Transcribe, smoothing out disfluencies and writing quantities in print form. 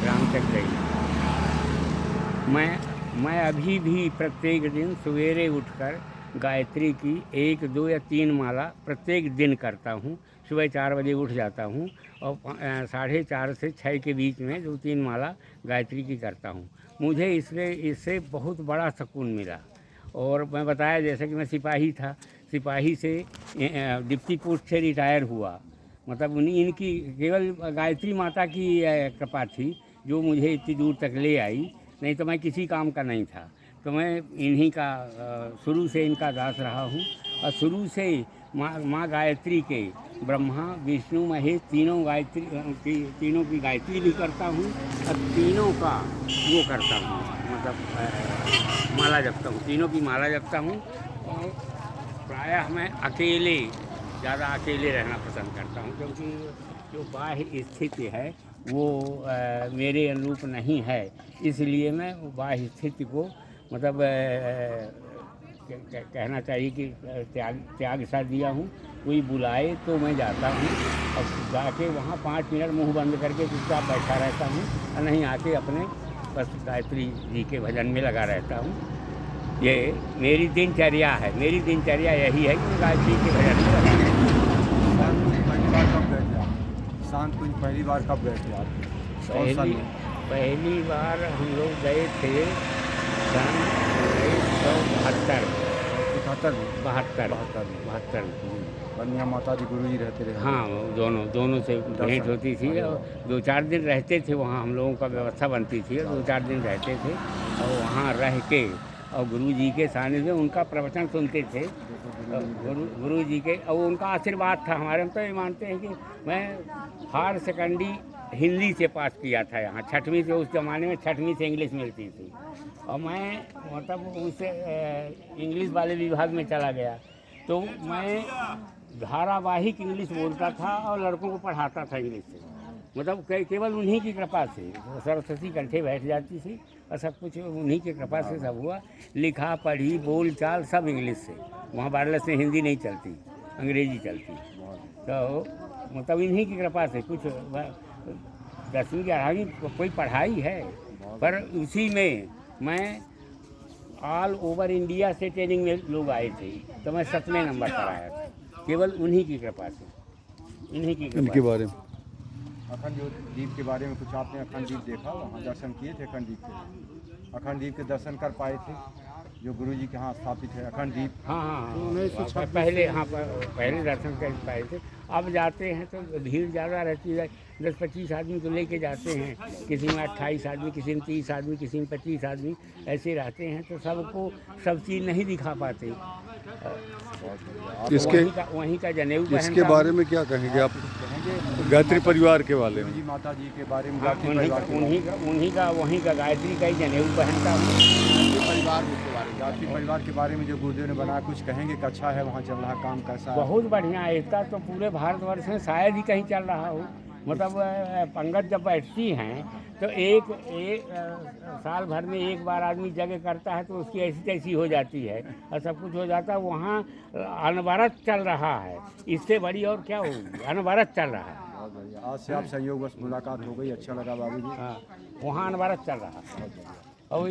रामचक गई। मैं अभी भी प्रत्येक दिन सवेरे उठकर गायत्री की 1, 2 या 3 माला प्रत्येक दिन करता हूँ। सुबह 4 बजे उठ जाता हूँ और 4:30 से 6 के बीच में 2-3 माला गायत्री की करता हूँ। मुझे इससे बहुत बड़ा सुकून मिला। और मैं बताया जैसे कि मैं सिपाही था, सिपाही से डिप्टी पोस्ट से रिटायर हुआ। मतलब इनकी केवल गायत्री माता की कृपा थी जो मुझे इतनी दूर तक ले आई, नहीं तो मैं किसी काम का नहीं था। तो मैं इन्हीं का शुरू से इनका दास रहा हूँ। और शुरू से माँ गायत्री के ब्रह्मा विष्णु महेश तीनों की गायत्री भी करता हूँ और तीनों का वो करता हूँ, मतलब माला जपता हूँ, तीनों की माला जपता हूँ। और प्रायः मैं ज़्यादा अकेले रहना पसंद करता हूँ, क्योंकि जो बाह्य स्थिति है वो मेरे अनुरूप नहीं है। इसलिए मैं बाह्य स्थिति को मतलब कहना चाहिए कि त्याग सा दिया हूँ। कोई बुलाए तो मैं जाता हूँ और जाके वहाँ 5 मिनट मुंह बंद करके चुपचाप बैठा रहता हूँ और नहीं आके अपने बस गायत्री जी के भजन में लगा रहता हूँ। ये मेरी दिनचर्या है, मेरी दिनचर्या यही है कि मैं गायत्री के भजन में लगा रहता हूँ। शांत कुंज पहली बार कब गए थे आप? पहली बार हम लोग गए थे सन 1972 में। बनिया माता जी गुरु जी रहते रहे। हाँ, दोनों से भेंट होती थी और 2-4 दिन रहते थे वहाँ, हम लोगों का व्यवस्था बनती थी और 2-4 दिन रहते थे और वहाँ रह के और गुरु जी के सानिध्य में उनका प्रवचन सुनते थे। गुरु जी के और उनका आशीर्वाद था हमारे। हम तो ये मानते हैं कि मैं हायर सेकेंडरी हिंदी से पास किया था यहाँ, 6वीं से। उस ज़माने में 6वीं से इंग्लिश मिलती थी और मैं मतलब उससे इंग्लिश वाले विभाग में चला गया। तो मैं धारावाहिक इंग्लिश बोलता था और लड़कों को पढ़ाता था इंग्लिश से। मतलब केवल उन्हीं की कृपा से सरस्वती कंठे बैठ जाती थी और सब कुछ उन्हीं की कृपा से सब हुआ। लिखा पढ़ी बोल चाल सब इंग्लिश से। वहाँ वायरलेस में हिंदी नहीं चलती, अंग्रेजी चलती। तो मतलब इन्हीं की कृपा से कुछ 10वीं 11वीं कोई पढ़ाई है, पर उसी में मैं ऑल ओवर इंडिया से ट्रेनिंग में लोग आए थे तो मैं 7वें नंबर पर आया था, केवल उन्हीं की कृपा से, इन्हीं की कृपा। इनके बारे में अखंड द्वीप के बारे में कुछ आपने अखंड द्वीप देखा? वहाँ दर्शन किए थे अखंड द्वीप के? अखंड द्वीप के दर्शन कर पाए थे जो गुरु जी के यहाँ स्थापित है अखंड द्वीप? हाँ, पहले दर्शन कर पाए थे। अब जाते हैं तो भीड़ ज़्यादा रहती है, 10-25 आदमी को लेके जाते हैं। किसी में 28 आदमी, किसी में 30 आदमी, किसी में 25 आदमी ऐसे रहते हैं, तो सबको सब चीज़ नहीं दिखा पाते। वहीं का जनेऊ पहनता। इसके बारे में क्या कहेंगे आप गायत्री परिवार के बारे में? माता जी के बारे में वहीं का गायत्री का ही जनेऊ पहनता हूँ। गायत्री परिवार के बारे में जो गुरुदेव ने बनाया, कुछ कहेंगे कि अच्छा है वहाँ चल रहा काम कैसा है? बहुत बढ़िया है। इसका तो पूरे भारतवर्ष में शायद ही कहीं चल रहा हो। मतलब पंगत जब बैठती हैं तो एक साल भर में एक बार आदमी जगह करता है तो उसकी ऐसी तैसी हो जाती है और सब कुछ हो जाता है। वहाँ अनवरत चल रहा है, इससे बड़ी और क्या होगी, अनवरत चल रहा है। आज से आप सहयोग बस मुलाकात हो गई, अच्छा लगा बाबू जी। हाँ, वहाँ अनवरत चल रहा है।